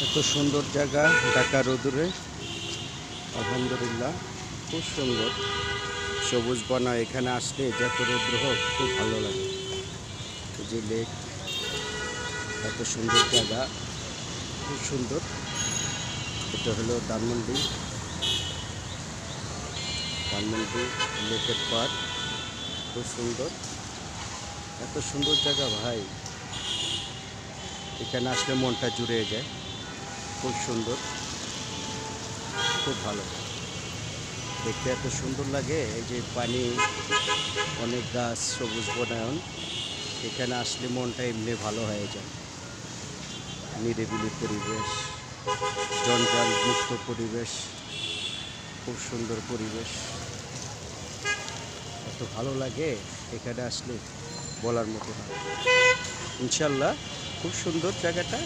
এত সুন্দর জায়গা ঢাকা রোদুরে, আলহামদুলিল্লাহ খুব সুন্দর সবুজ বনা। এখানে আসলে যত রৌদ্র হোক খুব ভালো লাগে। এই যে লেক, এত সুন্দর জায়গা, খুব সুন্দর। এটা হলো ধানমন্ডি লেকের পাড়, খুব সুন্দর। এত সুন্দর জায়গা ভাই, এখানে আসলে মনটা জুড়ে যায়। খুব সুন্দর, খুব ভালো দেখতে, এত সুন্দর লাগে। এই যে পানি, অনেক গাছ, সবুজ বনায়ন। এখানে আসলে মনটা এমনি ভালো হয়ে যায়। নিরিবিলি পরিবেশ, জঞ্জাল মুক্ত পরিবেশ, খুব সুন্দর পরিবেশ। এত ভালো লাগে এখানে আসলে বলার মতো না। ইনশাল্লাহ খুব সুন্দর জায়গাটা।